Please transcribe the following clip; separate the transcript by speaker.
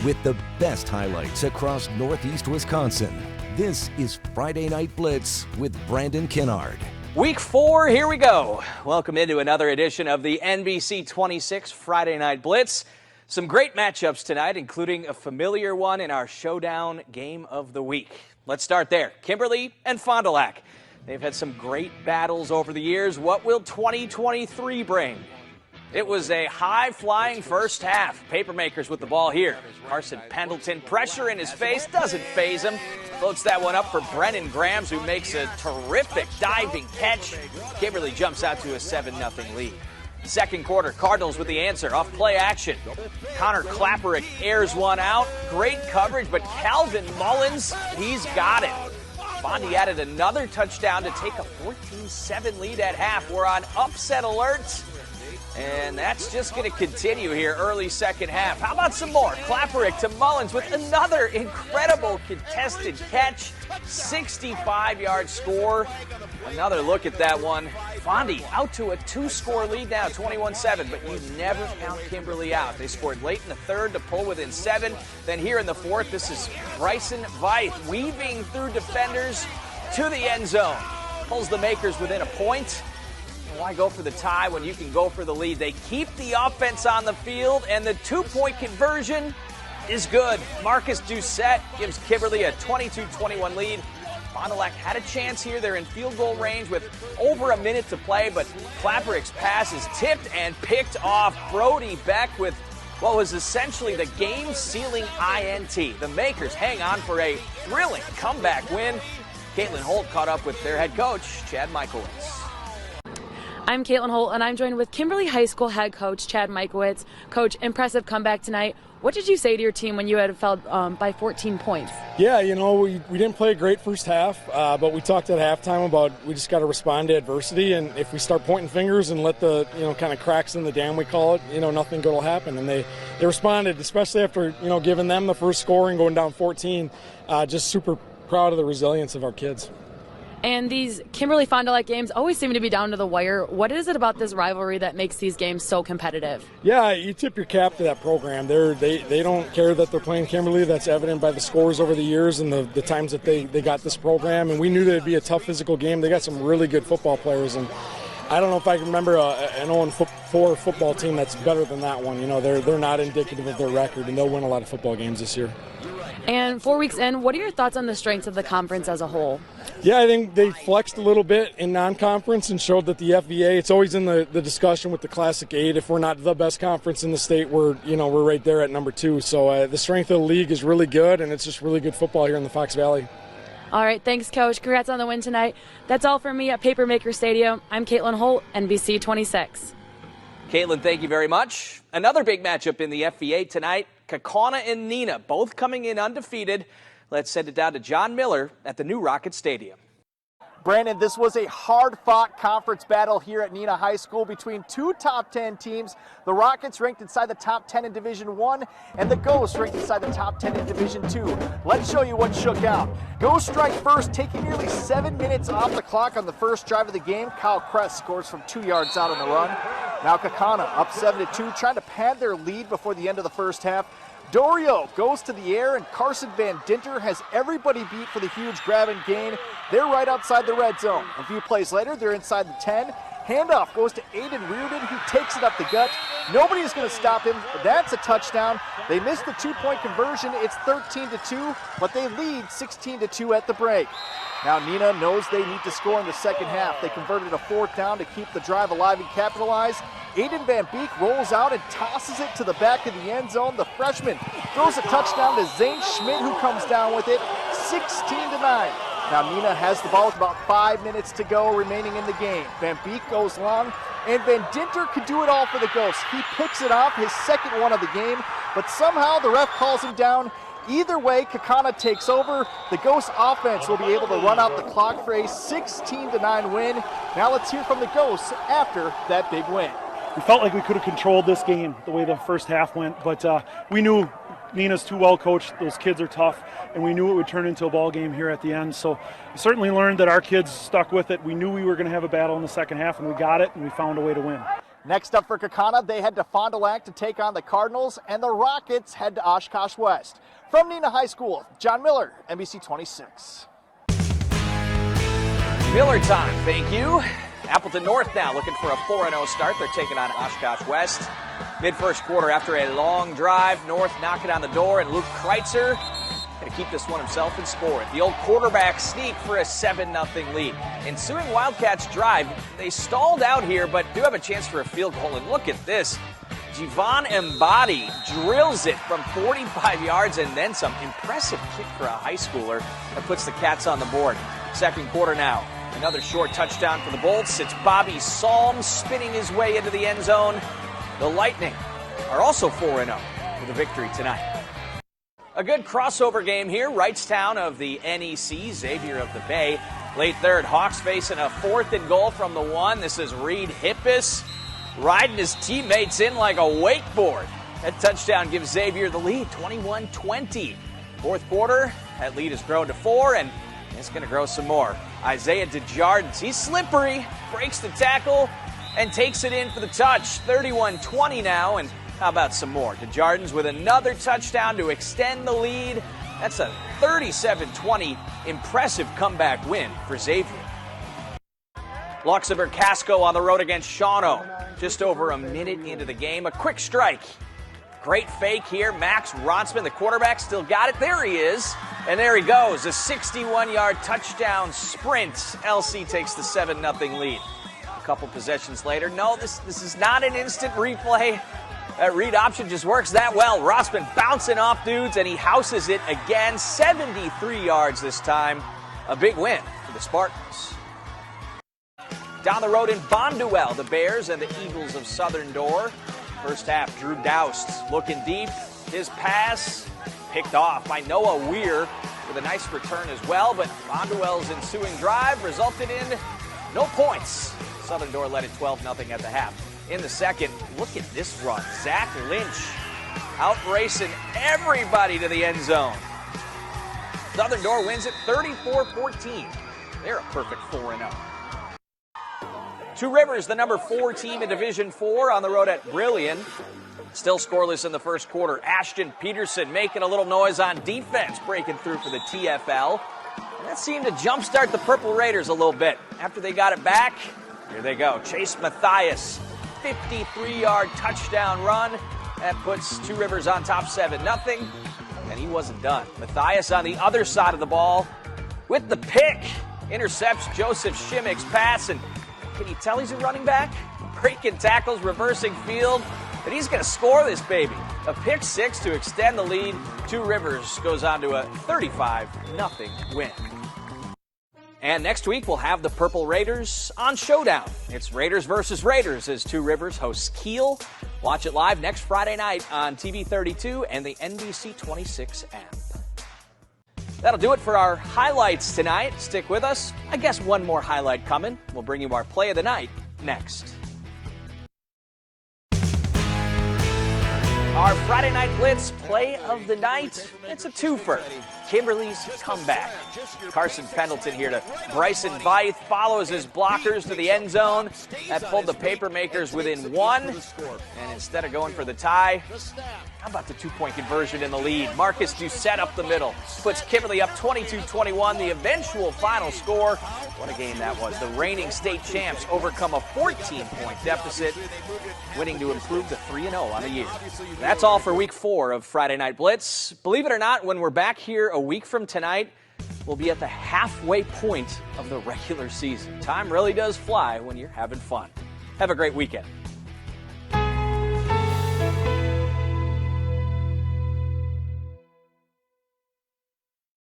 Speaker 1: with the best highlights across Northeast Wisconsin. This is Friday Night Blitz with Brandon Kinnard.
Speaker 2: Week 4, here we go. Welcome into another edition of the NBC 26 Friday Night Blitz. Some great matchups tonight, including a familiar one in our showdown game of the week. Let's start there. Kimberly and Fond du Lac. They've had some great battles over the years. What will 2023 bring? It was a high-flying first half. Papermakers with the ball here. Carson Pendleton, pressure in his face, doesn't faze him. Floats that one up for Brennan Grams, who makes a terrific diving catch. Kimberly jumps out to a 7-0 lead. Second quarter, Cardinals with the answer off play action. Connor Klapperick airs one out. Great coverage, but Calvin Mullins, he's got it. Fondy added another touchdown to take a 14-7 lead at half. We're on upset alert. And that's just going to continue here early second half. How about some more? Klapperick to Mullins with another incredible contested catch. 65-yard score. Another look at that one. Fondy out to a 2-score lead now, 21-7, but you never count Kimberly out. They scored late in the third to pull within 7. Then here in the fourth, this is Bryson Veith weaving through defenders to the end zone. Pulls the Makers within a point. Why go for the tie when you can go for the lead? They keep the offense on the field, and the 2-point conversion is good. Marcus Doucette gives Kimberly a 22-21 lead. Fond du Lac had a chance here. They're in field goal range with over a minute to play, but Klapperick's pass is tipped and picked off. Brody Beck with what was essentially the game-sealing INT. The Makers hang on for a thrilling comeback win. Caitlin Holt caught up with their head coach, Chad Michaelwitz.
Speaker 3: I'm Caitlin Holt, and I'm joined with Kimberly High School head coach Chad Michaelwitz. Coach, impressive comeback tonight. What did you say to your team when you had fell by 14 points?
Speaker 4: Yeah, we didn't play a great first half, but we talked at halftime about we just got to respond to adversity, and if we start pointing fingers and let the kind of cracks in the dam, we call it, nothing good will happen. And they responded, especially after giving them the first score and going down 14. Just super proud of the resilience of our kids.
Speaker 3: And these Kimberly Fond du Lac games always seem to be down to the wire. What is it about this rivalry that makes these games so competitive?
Speaker 4: Yeah, you tip your cap to that program. They don't care that they're playing Kimberly. That's evident by the scores over the years and the times that they got this program. And we knew that it'd be a tough physical game. They got some really good football players. And I don't know if I can remember an 0-4 football team that's better than that one. They're not indicative of their record, and they'll win a lot of football games this year.
Speaker 3: And 4 weeks in, what are your thoughts on the strengths of the conference as a whole?
Speaker 4: Yeah, I think they flexed a little bit in non-conference and showed that the FVA, it's always in the discussion with the Classic 8. If we're not the best conference in the state, we're right there at number 2. So the strength of the league is really good, and it's just really good football here in the Fox Valley.
Speaker 3: All right, thanks, Coach. Congrats on the win tonight. That's all from me at Papermaker Stadium. I'm Caitlin Holt, NBC 26.
Speaker 2: Caitlin, thank you very much. Another big matchup in the FVA tonight. Kaukauna and Neenah, both coming in undefeated. Let's send it down to John Miller at the new Rocket Stadium.
Speaker 5: Brandon, this was a hard-fought conference battle here at Neenah High School between two top 10 teams. The Rockets ranked inside the top 10 in Division 1, and the Ghosts ranked inside the top 10 in Division 2. Let's show you what shook out. Ghosts strike first, taking nearly 7 minutes off the clock on the first drive of the game. Kyle Kress scores from 2 yards out on the run. Now Kaukauna up 7-2, trying to pad their lead before the end of the first half. Dorio goes to the air, and Carson Van Dinter has everybody beat for the huge grab and gain. They're right outside the red zone. A few plays later, they're inside the 10. Handoff goes to Aiden Reardon. He takes it up the gut. Nobody is going to stop him. That's a touchdown. They missed the 2-point conversion. It's 13-2, but they lead 16-2 at the break. Now Neenah knows they need to score in the second half. They converted a 4th down to keep the drive alive and capitalize. Aiden Van Beek rolls out and tosses it to the back of the end zone. The freshman throws a touchdown to Zane Schmidt, who comes down with it, 16-9. Now Neenah has the ball with about 5 minutes to go remaining in the game. Van Beek goes long, and Van Dinter could do it all for the Ghosts. He picks it off, his second one of the game, but somehow the ref calls him down. Either way, Kaukauna takes over. The Ghosts offense will be able to run out the clock for a 16-9 win. Now let's hear from the Ghosts after that big win.
Speaker 6: We felt like we could have controlled this game the way the first half went, but we knew Neenah's too well coached. Those kids are tough, and we knew it would turn into a ball game here at the end. So we certainly learned that our kids stuck with it. We knew we were going to have a battle in the second half, and we got it, and we found a way to win.
Speaker 5: Next up for Kaukauna, they head to Fond du Lac to take on the Cardinals, and the Rockets head to Oshkosh West. From Neenah High School, John Miller, NBC 26.
Speaker 2: Miller time, thank you. Appleton North now looking for a 4-0 start. They're taking on Oshkosh West. Mid-first quarter after a long drive, North knocking on the door, and Luke Kreitzer going to keep this one himself and score it. The old quarterback sneak for a 7-0 lead. Ensuing Wildcats drive, they stalled out here, but do have a chance for a field goal. And look at this. Javon Embody drills it from 45 yards and then some. Impressive kick for a high schooler that puts the Cats on the board. Second quarter now. Another short touchdown for the Bolts. It's Bobby Psalm spinning his way into the end zone. The Lightning are also 4-0 with a victory tonight. A good crossover game here. Wrightstown of the NEC, Xavier of the Bay. Late third, Hawks facing a 4th and goal from the 1. This is Reed Hippis riding his teammates in like a wakeboard. That touchdown gives Xavier the lead, 21-20. Fourth quarter, that lead has grown to 4, and it's going to grow some more. Isaiah DeJardins, he's slippery, breaks the tackle, and takes it in for the touch. 31-20 now, and how about some more? DeJardins with another touchdown to extend the lead. That's a 37-20 impressive comeback win for Xavier. Luxembourg Casco on the road against Shawano. Just over a minute into the game, a quick strike. Great fake here. Max Ronsman, the quarterback, still got it. There he is. And there he goes. A 61-yard touchdown sprint. LC takes the 7-0 lead. A couple possessions later. No, this is not an instant replay. That read option just works that well. Ronsman bouncing off dudes, and he houses it again. 73 yards this time. A big win for the Spartans. Down the road in Bonduel, the Bears and the Eagles of Southern Door. First half, Drew Doust looking deep. His pass picked off by Noah Weir with a nice return as well, but Bonduel's ensuing drive resulted in no points. Southern Door led it 12-0 at the half. In the second, look at this run. Zach Lynch out racing everybody to the end zone. Southern Door wins it 34-14. They're a perfect 4-0. Two Rivers, the number 4 team in Division 4 on the road at Brillion. Still scoreless in the first quarter. Ashton Peterson making a little noise on defense, breaking through for the TFL. And that seemed to jumpstart the Purple Raiders a little bit. After they got it back, here they go. Chase Mathias, 53-yard touchdown run. That puts Two Rivers on top 7-0. And he wasn't done. Mathias on the other side of the ball with the pick. Intercepts Joseph Shimmick's pass, and can you tell he's a running back? Breaking tackles, reversing field, and he's going to score this baby. A pick 6 to extend the lead. Two Rivers goes on to a 35-0 win. And next week, we'll have the Purple Raiders on Showdown. It's Raiders versus Raiders as Two Rivers hosts Kiel. Watch it live next Friday night on TV 32 and the NBC 26 app. That'll do it for our highlights tonight. Stick with us. I guess one more highlight coming. We'll bring you our play of the night next. Our Friday Night Blitz play of the night, it's a twofer. Kimberly's comeback. Carson Pendleton here to Bryson Veith, follows his blockers to the end zone. That pulled the Papermakers within 1. And instead of going for the tie, how about the 2-point conversion in the lead? Marcus Doucette up the middle. Puts Kimberly up 22-21, the eventual final score. What a game that was. The reigning state champs overcome a 14-point deficit, winning to improve to 3-0 on the year. That's all for week 4 of Friday Night Blitz. Believe it or not, when we're back here a week from tonight, we'll be at the halfway point of the regular season. Time really does fly when you're having fun. Have a great weekend.